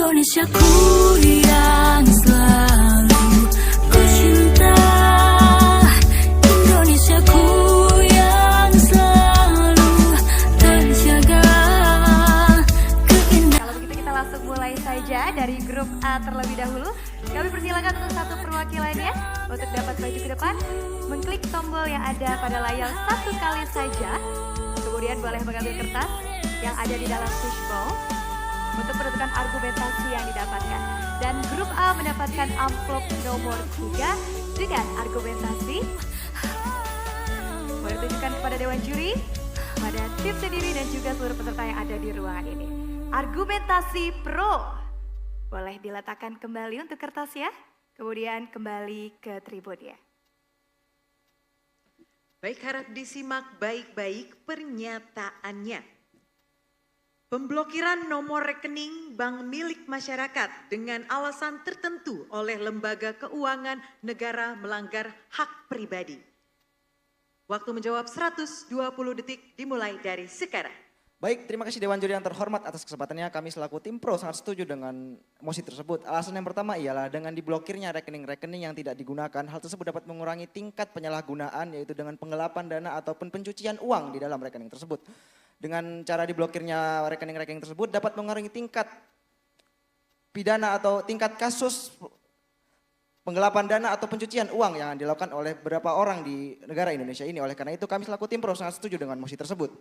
Indonesiaku yang selalu ku cinta, Indonesiaku yang selalu terjaga keindahan. Kalau begitu kita langsung mulai saja dari grup A terlebih dahulu. Kami persilakan untuk satu perwakilannya untuk dapat maju ke depan, mengklik tombol yang ada pada layar satu kali saja. Kemudian boleh mengambil kertas yang ada di dalam fishbowl untuk menentukan argumentasi yang didapatkan. Dan grup A mendapatkan amplop nomor 3 dengan argumentasi. Boleh tunjukkan kepada Dewan Juri, pada tim sendiri dan juga seluruh peserta yang ada di ruangan ini. Argumentasi pro. Boleh diletakkan kembali untuk kertasnya, kemudian kembali ke tribun ya. Baik, harap disimak baik-baik pernyataannya. Pemblokiran nomor rekening bank milik masyarakat dengan alasan tertentu oleh lembaga keuangan negara melanggar hak pribadi. Waktu menjawab 120 detik dimulai dari sekarang. Baik, terima kasih Dewan Juri yang terhormat atas kesempatannya. Kami selaku tim pro sangat setuju dengan mosi tersebut. Alasan yang pertama ialah dengan diblokirnya rekening-rekening yang tidak digunakan, hal tersebut dapat mengurangi tingkat penyalahgunaan yaitu dengan penggelapan dana ataupun pencucian uang di dalam rekening tersebut. Dengan cara diblokirnya rekening-rekening tersebut dapat mengurangi tingkat pidana atau tingkat kasus penggelapan dana atau pencucian uang yang dilakukan oleh beberapa orang di negara Indonesia ini. Oleh karena itu kami selaku tim pro sangat setuju dengan mosi tersebut.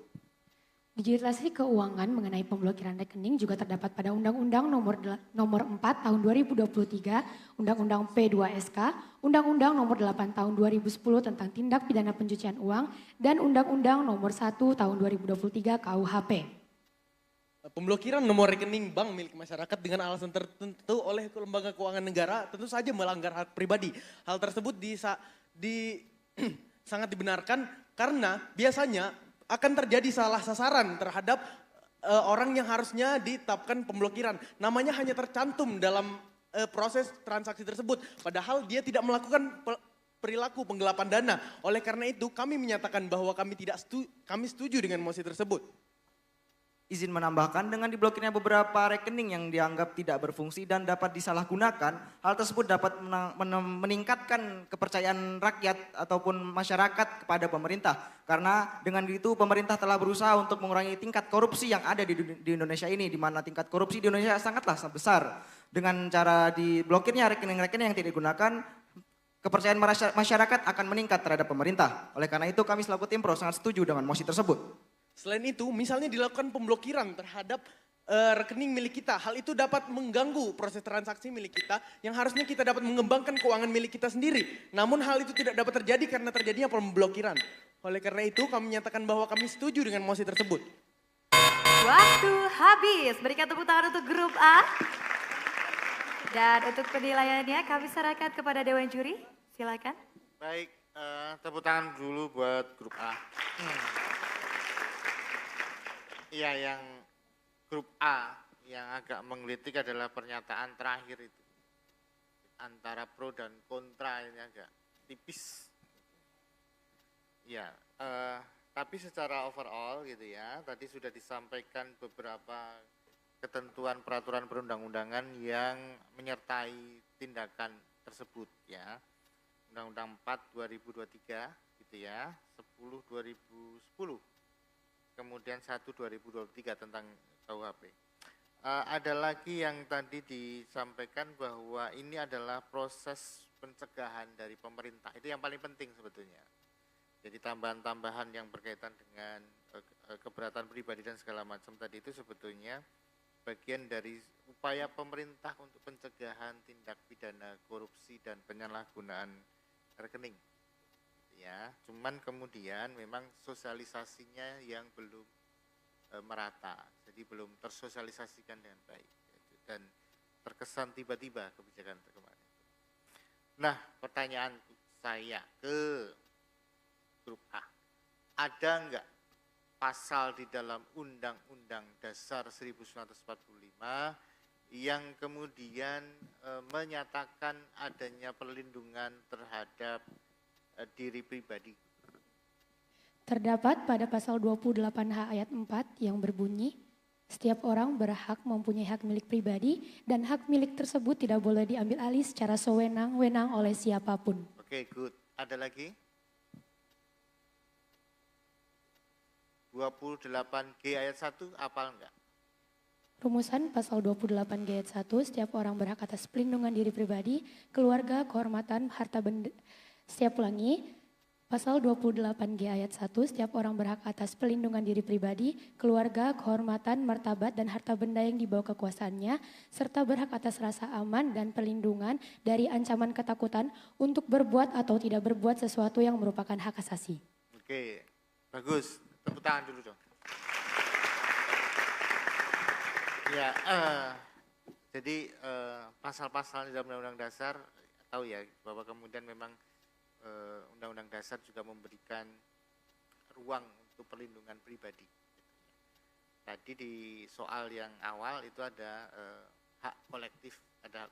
Digitalisasi keuangan mengenai pemblokiran rekening juga terdapat pada Undang-Undang nomor 4 tahun 2023, Undang-Undang P2SK, Undang-Undang nomor 8 tahun 2010 tentang tindak pidana pencucian uang, dan Undang-Undang nomor 1 tahun 2023 KUHP. Pemblokiran nomor rekening bank milik masyarakat dengan alasan tertentu oleh lembaga keuangan negara tentu saja melanggar hak pribadi. Hal tersebut sangat dibenarkan karena biasanya akan terjadi salah sasaran terhadap orang yang harusnya ditetapkan pemblokiran. Namanya hanya tercantum dalam proses transaksi tersebut. Padahal dia tidak melakukan perilaku penggelapan dana. Oleh karena itu kami menyatakan bahwa kami setuju dengan mosi tersebut. Izin menambahkan, dengan diblokirnya beberapa rekening yang dianggap tidak berfungsi dan dapat disalahgunakan, hal tersebut dapat meningkatkan kepercayaan rakyat ataupun masyarakat kepada pemerintah. Karena dengan itu pemerintah telah berusaha untuk mengurangi tingkat korupsi yang ada di Indonesia ini, di mana tingkat korupsi di Indonesia sangatlah besar. Dengan cara diblokirnya rekening-rekening yang tidak digunakan, kepercayaan masyarakat akan meningkat terhadap pemerintah. Oleh karena itu kami selaku tim pro sangat setuju dengan mosi tersebut. Selain itu, misalnya dilakukan pemblokiran terhadap rekening milik kita. Hal itu dapat mengganggu proses transaksi milik kita yang harusnya kita dapat mengembangkan keuangan milik kita sendiri. Namun hal itu tidak dapat terjadi karena terjadinya pemblokiran. Oleh karena itu kami menyatakan bahwa kami setuju dengan mosi tersebut. Waktu habis, berikan tepuk tangan untuk grup A. Dan untuk penilaiannya kami serahkan kepada Dewan Juri, silakan. Baik, tepuk tangan dulu buat grup A. Iya, yang grup A yang agak menggelitik adalah pernyataan terakhir itu. Antara pro dan kontra ini agak tipis. Ya, tapi secara overall gitu ya, tadi sudah disampaikan beberapa ketentuan peraturan perundang-undangan yang menyertai tindakan tersebut ya. Undang-Undang 4 2023 gitu ya, 10 2010. Kemudian 1 2023 tentang KUHP. Ada lagi yang tadi disampaikan bahwa ini adalah proses pencegahan dari pemerintah. Itu yang paling penting sebetulnya. Jadi tambahan-tambahan yang berkaitan dengan keberatan pribadi dan segala macam tadi itu sebetulnya bagian dari upaya pemerintah untuk pencegahan tindak pidana korupsi dan penyalahgunaan rekening. Ya, cuman kemudian memang sosialisasinya yang belum merata, jadi belum tersosialisasikan dengan baik dan terkesan tiba-tiba kebijakan kemarin. Nah, pertanyaan saya ke grup A, ada enggak pasal di dalam Undang-Undang Dasar 1945 yang kemudian menyatakan adanya perlindungan terhadap diri pribadi? Terdapat pada pasal 28H ayat 4 yang berbunyi, Setiap orang berhak mempunyai hak milik pribadi dan hak milik tersebut tidak boleh diambil alih secara sewenang-wenang oleh siapapun. Oke, good. Ada lagi? 28G ayat 1 hafal enggak? Rumusan pasal 28 ayat 1, setiap orang berhak atas pelindungan diri pribadi, keluarga, kehormatan, harta benda. Setiap ulangi, pasal 28G ayat 1, setiap orang berhak atas pelindungan diri pribadi, keluarga, kehormatan, martabat, dan harta benda yang dibawa kekuasaannya, serta berhak atas rasa aman dan perlindungan dari ancaman ketakutan untuk berbuat atau tidak berbuat sesuatu yang merupakan hak asasi. Oke, bagus. Tepuk tangan dulu dong. Ya, jadi pasal-pasal di dalam Undang-Undang Dasar, tahu ya bahwa kemudian memang Undang-Undang Dasar juga memberikan ruang untuk perlindungan pribadi. Tadi di soal yang awal itu ada hak kolektif, ada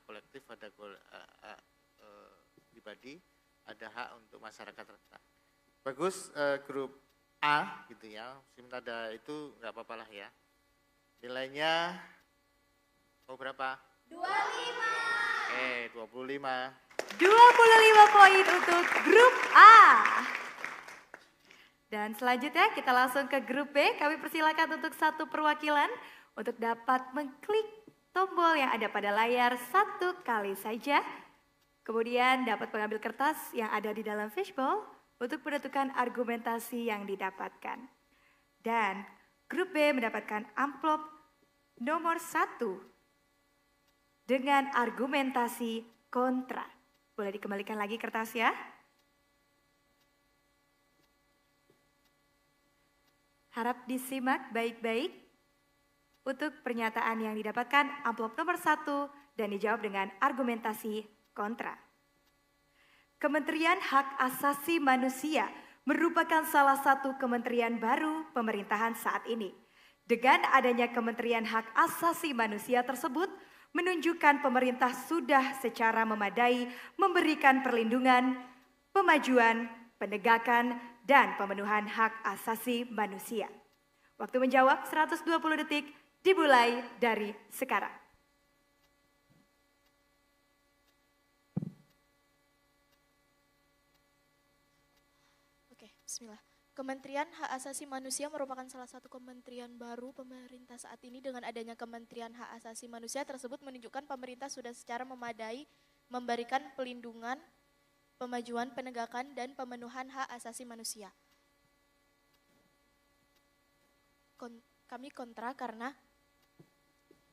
pribadi, ada hak untuk masyarakat rentan. Bagus, grup A gitu ya, simtada itu nggak apa-apa lah ya. Nilainya mau berapa? 25. 25. 25 poin untuk grup A. Dan selanjutnya kita langsung ke grup B. Kami persilakan untuk satu perwakilan untuk dapat mengklik tombol yang ada pada layar satu kali saja. Kemudian dapat mengambil kertas yang ada di dalam fishbowl untuk menentukan argumentasi yang didapatkan. Dan grup B mendapatkan amplop nomor 1 dengan argumentasi kontra. Boleh dikembalikan lagi kertasnya? Harap disimak baik-baik untuk pernyataan yang didapatkan amplop nomor 1 dan dijawab dengan argumentasi kontra. Kementerian Hak Asasi Manusia merupakan salah satu kementerian baru pemerintahan saat ini. Dengan adanya Kementerian Hak Asasi Manusia tersebut menunjukkan pemerintah sudah secara memadai memberikan perlindungan, pemajuan, penegakan, dan pemenuhan hak asasi manusia. Waktu menjawab 120 detik dimulai dari sekarang. Oke, bismillah. Kementerian Hak Asasi Manusia merupakan salah satu kementerian baru pemerintah saat ini. Dengan adanya Kementerian Hak Asasi Manusia tersebut menunjukkan pemerintah sudah secara memadai memberikan pelindungan, pemajuan, penegakan, dan pemenuhan hak asasi manusia. Kami kontra karena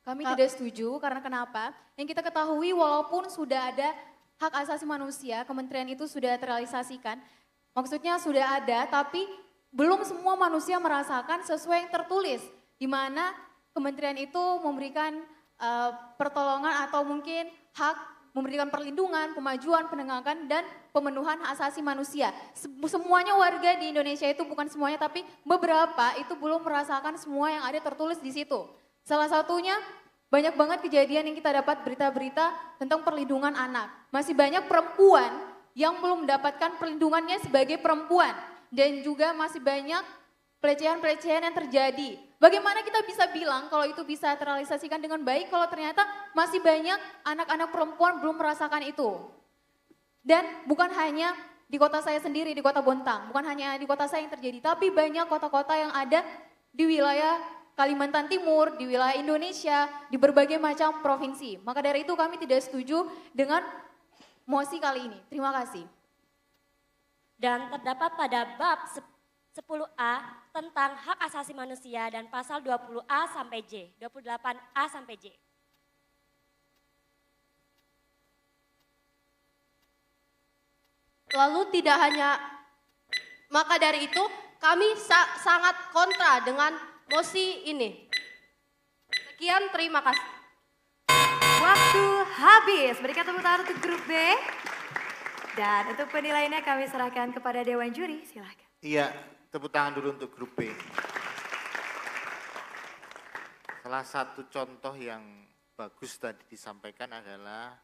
kami tidak setuju karena kenapa? Yang kita ketahui walaupun sudah ada hak asasi manusia, kementerian itu sudah terrealisasikan, maksudnya sudah ada tapi belum semua manusia merasakan sesuai yang tertulis, di mana kementerian itu memberikan pertolongan atau mungkin hak, memberikan perlindungan, pemajuan, penegakan, dan pemenuhan hak asasi manusia. Semuanya warga di Indonesia itu, bukan semuanya tapi beberapa itu belum merasakan semua yang ada tertulis di situ. Salah satunya banyak banget kejadian yang kita dapat berita-berita tentang perlindungan anak. Masih banyak perempuan yang belum mendapatkan perlindungannya sebagai perempuan. Dan juga masih banyak pelecehan-pelecehan yang terjadi. Bagaimana kita bisa bilang kalau itu bisa terrealisasikan dengan baik kalau ternyata masih banyak anak-anak perempuan belum merasakan itu. Dan bukan hanya di kota saya sendiri, di kota Bontang, bukan hanya di kota saya yang terjadi, tapi banyak kota-kota yang ada di wilayah Kalimantan Timur, di wilayah Indonesia, di berbagai macam provinsi. Maka dari itu kami tidak setuju dengan mosi kali ini. Terima kasih. Dan terdapat pada bab 10A tentang hak asasi manusia dan pasal 20A sampai J, 28A sampai J. Lalu tidak hanya, maka dari itu kami sangat kontra dengan mosi ini. Sekian, terima kasih. Waktu habis. Berikan tepuk tangan untuk grup B. Dan untuk penilaiannya kami serahkan kepada Dewan Juri, silahkan. Iya, tepuk tangan dulu untuk grup B. Salah satu contoh yang bagus tadi disampaikan adalah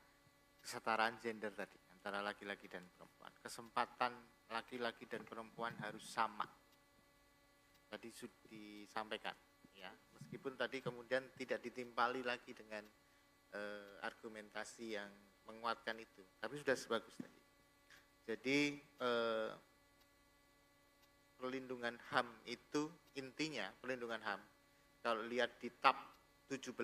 kesetaraan gender tadi antara laki-laki dan perempuan. Kesempatan laki-laki dan perempuan harus sama. Tadi sudah disampaikan, ya. Meskipun tadi kemudian tidak ditimpali lagi dengan argumentasi yang menguatkan itu, tapi sudah sebagus tadi. Jadi perlindungan HAM itu intinya perlindungan HAM. Kalau lihat di tab 17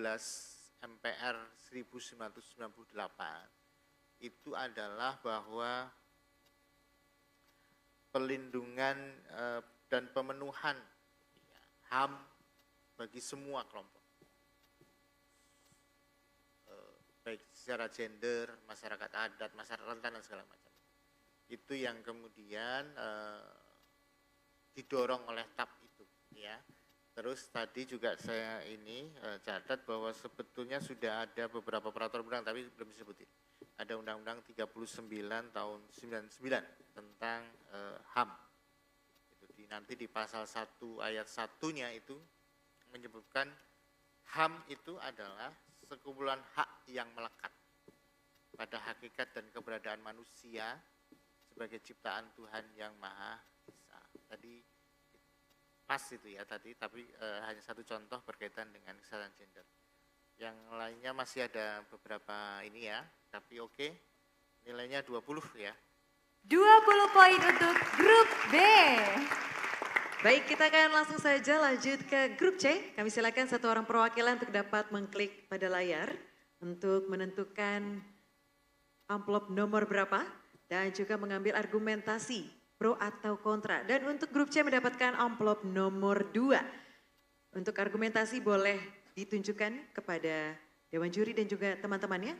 MPR 1998 itu adalah bahwa perlindungan dan pemenuhan HAM bagi semua kelompok, baik secara gender, masyarakat adat, masyarakat rentan dan segala macam. Itu yang kemudian didorong oleh tab itu, ya. Terus tadi juga saya ini catat bahwa sebetulnya sudah ada beberapa peraturan undang tapi belum disebutin. Ada Undang-Undang 39 tahun 99 tentang HAM. Itu nanti di pasal 1 ayat 1-nya itu menyebutkan HAM itu adalah sekumpulan hak yang melekat pada hakikat dan keberadaan manusia sebagai ciptaan Tuhan yang Maha Esa. Tadi pas itu ya tadi, tapi hanya satu contoh berkaitan dengan kesadaran gender. Yang lainnya masih ada beberapa ini ya, tapi oke. Nilainya 20 ya. 20 poin untuk grup B. Baik, kita akan langsung saja lanjut ke grup C. Kami silakan satu orang perwakilan untuk dapat mengklik pada layar untuk menentukan amplop nomor berapa dan juga mengambil argumentasi pro atau kontra. Dan untuk grup C mendapatkan amplop nomor 2. Untuk argumentasi boleh ditunjukkan kepada Dewan Juri dan juga teman-temannya.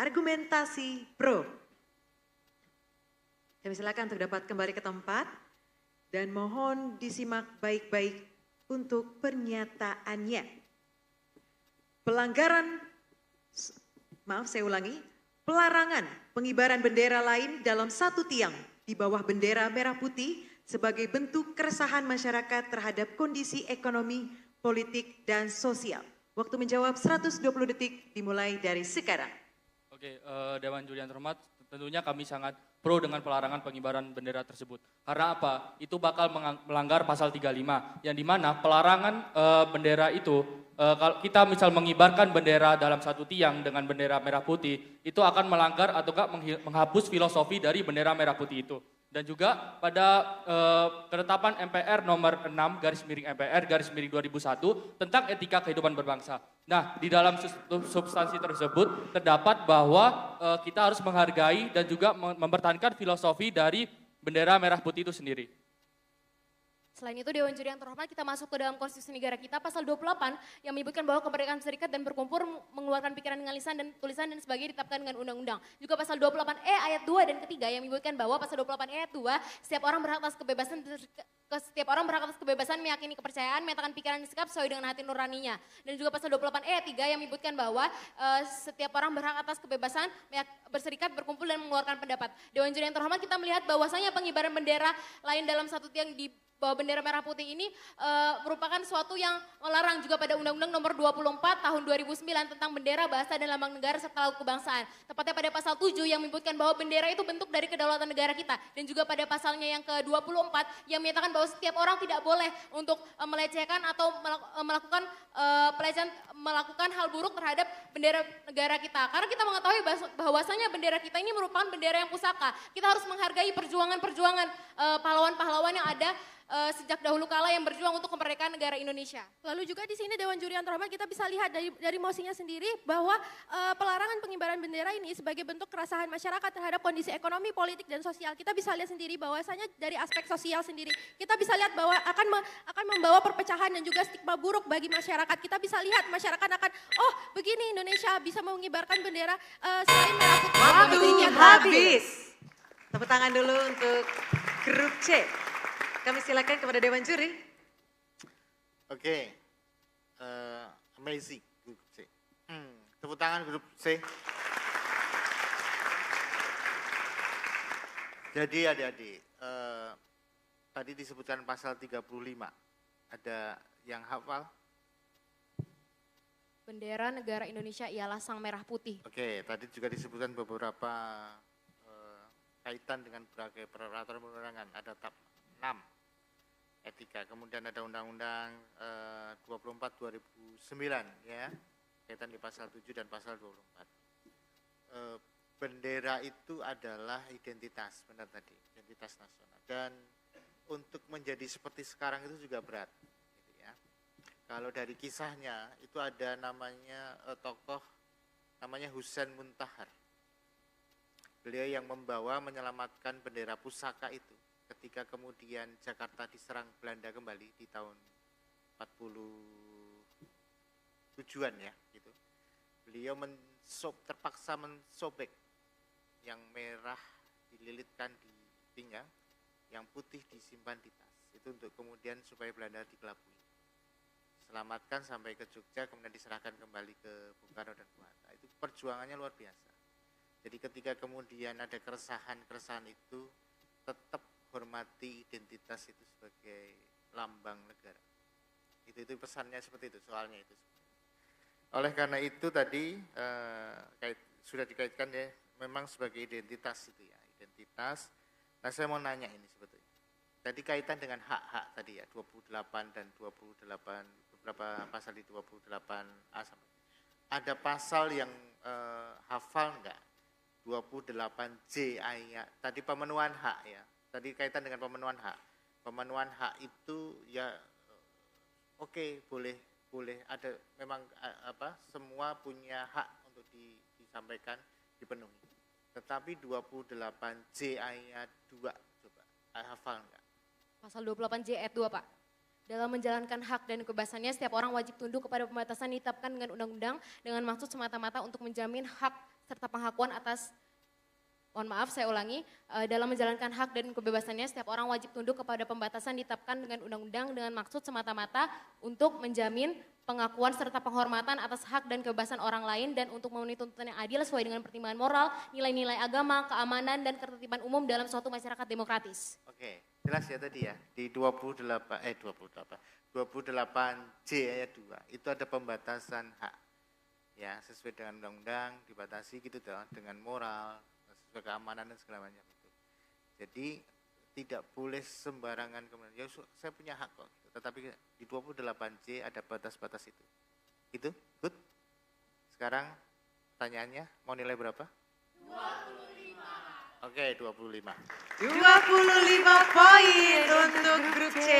Argumentasi pro. Kami silakan untuk dapat kembali ke tempat. Dan mohon disimak baik-baik untuk pernyataannya. Pelarangan pengibaran bendera lain dalam satu tiang di bawah bendera merah putih sebagai bentuk keresahan masyarakat terhadap kondisi ekonomi, politik, dan sosial. Waktu menjawab 120 detik dimulai dari sekarang. Oke, Dewan Juri yang terhormat, tentunya kami sangat pro dengan pelarangan pengibaran bendera tersebut. Karena apa? Itu bakal melanggar pasal 35, yang dimana pelarangan bendera itu, kalau kita misal mengibarkan bendera dalam satu tiang dengan bendera merah putih, itu akan melanggar atau menghapus filosofi dari bendera merah putih itu. Dan juga pada ketetapan MPR nomor 6 /MPR /2001 tentang etika kehidupan berbangsa. Nah, di dalam substansi tersebut terdapat bahwa kita harus menghargai dan juga mempertahankan filosofi dari bendera merah putih itu sendiri. Selain itu, Dewan Juri yang terhormat, kita masuk ke dalam konstitusi negara kita pasal 28 yang menyebutkan bahwa kemerdekaan serikat dan berkumpul mengeluarkan pikiran dengan lisan dan tulisan dan sebagainya ditetapkan dengan undang-undang. Juga pasal 28E ayat 2 dan ketiga yang menyebutkan bahwa pasal 28E ayat 2 setiap orang berhak atas kebebasan meyakini kepercayaan, menyatakan pikiran dan sikap sesuai dengan hati nuraninya. Dan juga pasal 28E ayat 3 yang menyebutkan bahwa setiap orang berhak atas kebebasan berserikat, berkumpul dan mengeluarkan pendapat. Dewan Juri yang terhormat, kita melihat bahwasanya pengibaran bendera lain dalam satu tiang di bahwa bendera merah putih ini merupakan suatu yang melarang juga pada Undang-Undang nomor 24 tahun 2009 tentang bendera, bahasa dan lambang negara serta lagu kebangsaan. Tepatnya pada pasal 7 yang menyebutkan bahwa bendera itu bentuk dari kedaulatan negara kita. Dan juga pada pasalnya yang ke-24 yang menyatakan bahwa setiap orang tidak boleh untuk melecehkan atau melakukan hal buruk terhadap bendera negara kita. Karena kita mengetahui bahwasanya bendera kita ini merupakan bendera yang pusaka. Kita harus menghargai perjuangan-perjuangan pahlawan-pahlawan yang ada sejak dahulu kala yang berjuang untuk kemerdekaan negara Indonesia. Lalu juga di sini Dewan Juri yang terhormat, kita bisa lihat dari mosinya sendiri bahwa pelarangan pengibaran bendera ini sebagai bentuk keresahan masyarakat terhadap kondisi ekonomi, politik, dan sosial. Kita bisa lihat sendiri bahwasanya dari aspek sosial sendiri, kita bisa lihat bahwa akan membawa perpecahan dan juga stigma buruk bagi masyarakat. Kita bisa lihat masyarakat akan, oh begini Indonesia bisa mengibarkan bendera selain merah putih. Waktu habis. Tepuk tangan dulu untuk grup C. Kami silakan kepada Dewan Juri. Oke, amazing grup C. Tepuk tangan grup C. Jadi adik-adik, tadi disebutkan pasal 35, ada yang hafal? Bendera negara Indonesia ialah sang merah putih. Oke, tadi juga disebutkan beberapa kaitan dengan berbagai peraturan perundangan, ada tab 6 etika. Kemudian ada Undang-Undang 24 2009 ya, kaitan di pasal 7 dan pasal 24. Bendera itu adalah identitas, benar tadi, identitas nasional. Dan untuk menjadi seperti sekarang itu juga berat. Gitu ya. Kalau dari kisahnya itu ada namanya tokoh namanya Husain Muntahar. Beliau yang membawa menyelamatkan bendera pusaka itu ketika kemudian Jakarta diserang Belanda kembali di tahun 47-an ya gitu. Beliau terpaksa mensobek yang merah dililitkan di pinggang, yang putih disimpan di tas. Itu untuk kemudian supaya Belanda dikelabui. Selamatkan sampai ke Jogja, kemudian diserahkan kembali ke Bung Karno dan Bung Hatta. Itu perjuangannya luar biasa. Jadi ketika kemudian ada keresahan-keresahan itu, tetap hormati identitas itu sebagai lambang negara. Itu pesannya seperti itu, soalnya itu. Oleh karena itu tadi sudah dikaitkan ya, memang sebagai identitas itu ya, identitas. Nah saya mau nanya ini sebetulnya. Tadi kaitan dengan hak-hak tadi ya, 28 dan 28, beberapa pasal di 28A sampai. Ada pasal yang hafal enggak? 28J ayat, tadi pemenuhan hak ya, tadi kaitan dengan pemenuhan hak. Pemenuhan hak itu ya oke, boleh ada, memang semua punya hak untuk disampaikan, dipenuhi. Tetapi 28J ayat 2 coba hafal enggak? Pasal 28J ayat 2 Pak. Dalam menjalankan hak dan kebebasannya, setiap orang wajib tunduk kepada pembatasan ditetapkan dengan undang-undang dengan maksud semata-mata untuk menjamin hak serta pengakuan atas, mohon maaf saya ulangi, dalam menjalankan hak dan kebebasannya, setiap orang wajib tunduk kepada pembatasan ditetapkan dengan undang-undang dengan maksud semata-mata untuk menjamin pengakuan serta penghormatan atas hak dan kebebasan orang lain dan untuk memenuhi tuntutan yang adil sesuai dengan pertimbangan moral, nilai-nilai agama, keamanan, dan ketertiban umum dalam suatu masyarakat demokratis. Oke, jelas ya tadi ya, di 28J ayat 2, itu ada pembatasan hak. Ya, sesuai dengan undang-undang dibatasi gitu dengan moral, sesuai keamanan dan segala macam itu. Jadi tidak boleh sembarangan kemudian, ya saya punya hak kok. Tetapi di 28J ada batas-batas itu. Gitu? Good? Sekarang pertanyaannya mau nilai berapa? 25. Oke, 25. 25 poin untuk grup C.